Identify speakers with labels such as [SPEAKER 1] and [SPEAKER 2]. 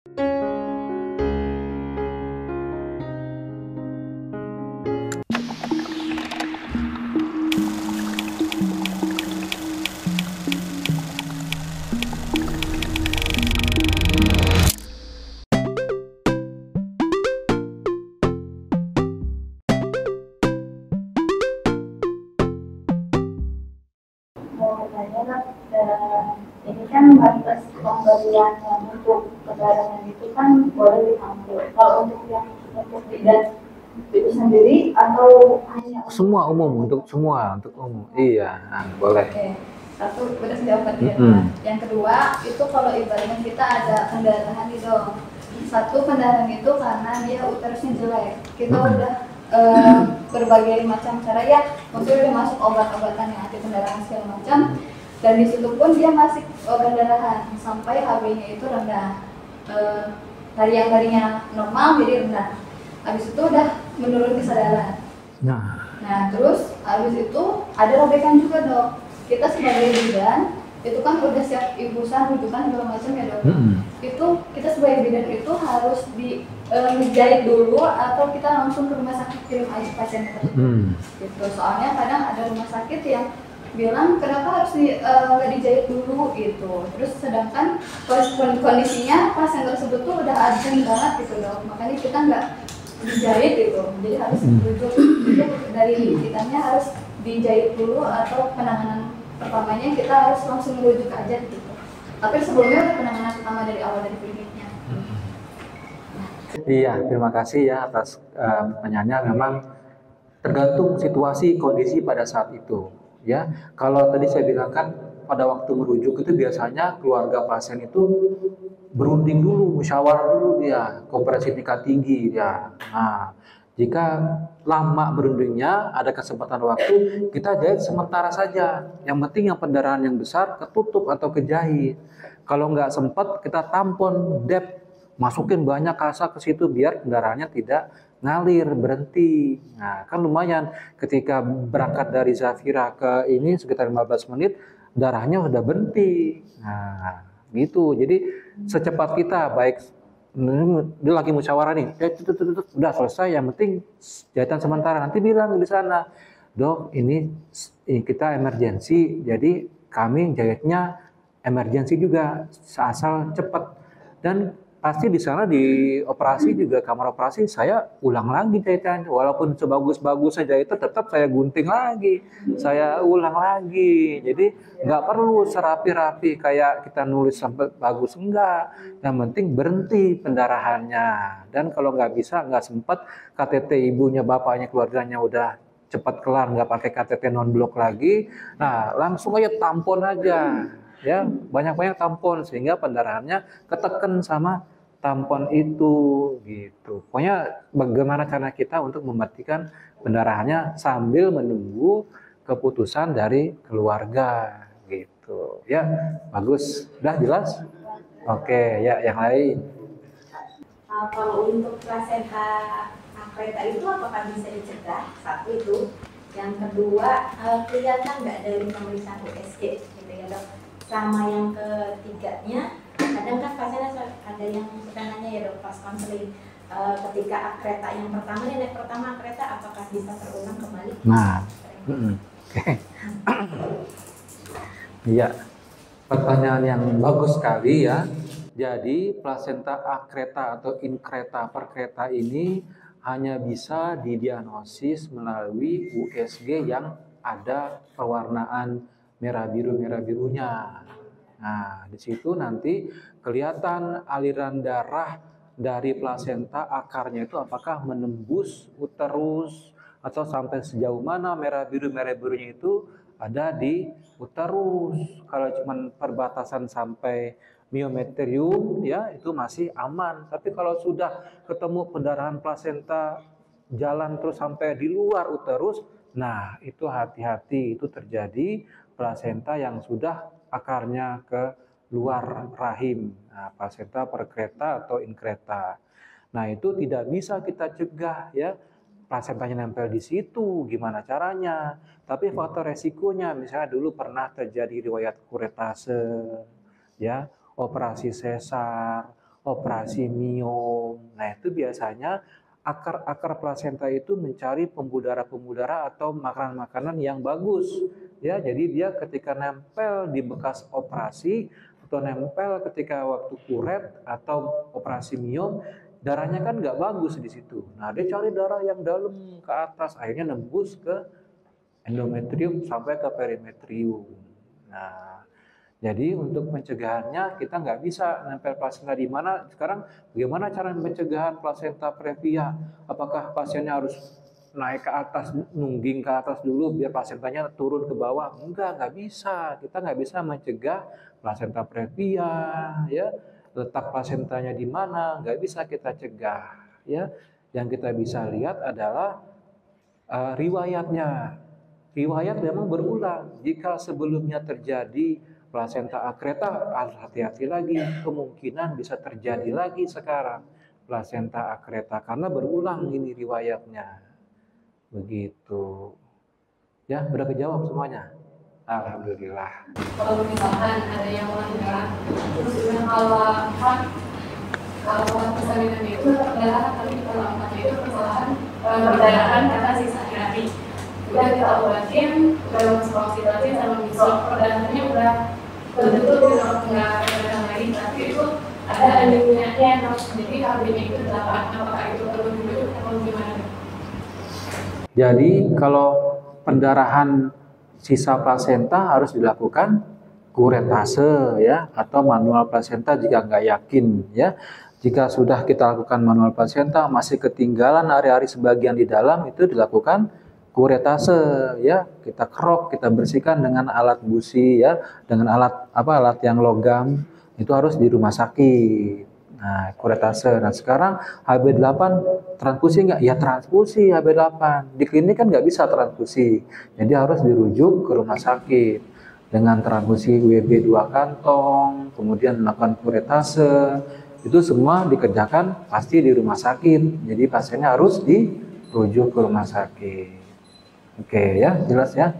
[SPEAKER 1] Mau tanya Dok, ini kan batas pemberian yang untuk perdarahan itu kan boleh diambil. Kalau untuk yang untuk bidan itu sendiri atau hanya
[SPEAKER 2] Semua umum, untuk semua, untuk umum. Iya, boleh.
[SPEAKER 1] Oke, satu udah jawab ya. Yang kedua itu kalau ibaratnya kita ada pendarahan nih Dok. Satu pendarahan itu karena dia uterusnya jelek. Kita udah berbagai macam cara ya, maksudnya udah masuk obat-obatan yang anti pendarahan segala macam, dan di situ pun dia masih pendarahan sampai HB-nya itu rendah, dari yang tadinya normal jadi rendah. Habis itu udah menurun kesadaran. Nah terus habis itu ada robekan juga Dok. Kita sebagai bidan itu kan udah siap infusan, rujukan segala macam ya Dok. Itu kita sebagai bidan itu harus dijahit dulu atau kita langsung ke rumah sakit kirim aja pasien tersebut. Gitu. Soalnya kadang ada rumah sakit yang bilang kenapa harus nggak dijahit dulu gitu. Terus sedangkan kondisinya pasien tersebut tuh udah urgent banget gitu Dok. Makanya kita nggak dijahit gitu. Jadi harus rujuk dari kitanya harus dijahit dulu atau penanganan pertamanya kita harus langsung merujuk aja gitu. Tapi sebelumnya ada penanganan pertama dari awal dari kliniknya.
[SPEAKER 2] Iya, terima kasih ya atas pertanyaannya. Memang tergantung situasi kondisi pada saat itu. Ya, kalau tadi saya bilang kan pada waktu merujuk itu biasanya keluarga pasien itu berunding dulu, musyawarah dulu dia, kompresi tingkat tinggi ya. Nah, jika lama berundingnya, ada kesempatan waktu, kita jahit sementara saja. Yang penting yang pendarahan yang besar ketutup atau kejahit. Kalau nggak sempat, kita tampon, dep, masukin banyak kasa ke situ biar pendarahannya tidak ngalir, berhenti. Nah, kan lumayan ketika berangkat dari Zafira ke ini sekitar 15 menit, darahnya udah berhenti. Nah, gitu. Jadi secepat kita, baik dia lagi musyawarah nih, udah selesai, yang penting jahitan sementara. Nanti bilang di sana, Dok, ini kita emergensi, jadi kami jahitnya emergensi juga, asal cepat. Dan pasti di sana di operasi juga, kamar operasi, saya ulang lagi jahitan. Walaupun sebagus-bagusnya jahitan, tetap saya gunting lagi, saya ulang lagi. Jadi nggak perlu serapi-rapi kayak kita nulis sampai bagus, enggak. Yang penting berhenti pendarahannya. Dan kalau nggak bisa, nggak sempat, KTT ibunya, bapaknya, keluarganya udah cepat kelar, nggak pakai KTT non-blok lagi, nah langsung aja tampon aja. Ya, banyak-banyak tampon sehingga pendarahannya ketekan sama tampon itu gitu. Pokoknya bagaimana cara kita untuk mematikan pendarahannya sambil menunggu keputusan dari keluarga gitu. Ya, bagus. Udah jelas? Oke, ya yang lain.
[SPEAKER 3] Kalau untuk plasenta akreta itu apakah bisa dicegah? Satu itu. Yang kedua, kelihatan nggak dari pemeriksaan USG gitu ya Dok? Sama yang ketiganya, kadang kan pasien ada yang suka nanya ya Dok pas konseling, ketika akreta yang pertama, leg pertama akreta apakah bisa terulang kembali?
[SPEAKER 2] Nah, iya, pertanyaan yang bagus sekali ya. Jadi plasenta akreta atau inkreta perkreta ini hanya bisa didiagnosis melalui USG yang ada pewarnaan merah birunya. Nah, di situ nanti kelihatan aliran darah dari plasenta akarnya itu apakah menembus uterus atau sampai sejauh mana merah birunya itu ada di uterus. Kalau cuma perbatasan sampai miometrium ya itu masih aman. Tapi kalau sudah ketemu pendarahan plasenta jalan terus sampai di luar uterus, nah itu hati-hati, itu terjadi plasenta yang sudah akarnya ke luar rahim. Nah, plasenta perkreta atau inkreta. Nah, itu tidak bisa kita cegah ya. Plasentanya nempel di situ, gimana caranya? Tapi faktor resikonya, misalnya dulu pernah terjadi riwayat kuretase, ya, operasi sesar, operasi miom. Nah, itu biasanya akar plasenta itu mencari pembudara-pembudara atau makanan-makanan yang bagus. Ya, jadi dia ketika nempel di bekas operasi atau nempel ketika waktu kuret atau operasi miom, darahnya kan nggak bagus di situ. Nah, dia cari darah yang dalam ke atas, akhirnya nembus ke endometrium sampai ke perimetrium. Nah, jadi untuk pencegahannya kita nggak bisa nempel plasenta di mana. Sekarang bagaimana cara pencegahan plasenta previa? Apakah pasiennya harus naik ke atas, nungging ke atas dulu biar plasentanya turun ke bawah? Nggak bisa. Kita nggak bisa mencegah plasenta previa, ya. Letak plasentanya di mana? Nggak bisa kita cegah, ya. Yang kita bisa lihat adalah riwayatnya. Riwayat memang berulang. Jika sebelumnya terjadi plasenta akreta, harus hati-hati lagi. Kemungkinan bisa terjadi lagi sekarang plasenta akreta karena berulang ini riwayatnya. Begitu. Ya, udah kejawab semuanya. Alhamdulillah.
[SPEAKER 4] Kalau misalkan ada yang melanggar, terus kemudian kalau persalinan itu perdarahan, tapi kalau angkatnya itu kesalahan perdarahan karena sisa hati. Udah kita obatin, udah masuk oksitasi sama misol, perdarahannya udah betul-betul nggak perdarahan lagi, tapi itu ada anemianya, jadi HB-nya itu 8. Apakah itu perlu dirujuk atau gimana?
[SPEAKER 2] Jadi kalau pendarahan sisa plasenta harus dilakukan kuretase, ya, atau manual plasenta jika nggak yakin, ya. Jika sudah kita lakukan manual plasenta masih ketinggalan hari-hari sebagian di dalam, itu dilakukan kuretase, ya. Kita kerok, kita bersihkan dengan alat busi, ya, dengan alat yang logam, itu harus di rumah sakit. Nah, kuretase. Nah, sekarang HB8 transfusi nggak? Ya transfusi HB8. Di klinik kan nggak bisa transfusi. Jadi harus dirujuk ke rumah sakit dengan transfusi WB 2 kantong, kemudian melakukan kuretase. Itu semua dikerjakan pasti di rumah sakit. Jadi pasiennya harus dirujuk ke rumah sakit. Oke ya, jelas ya.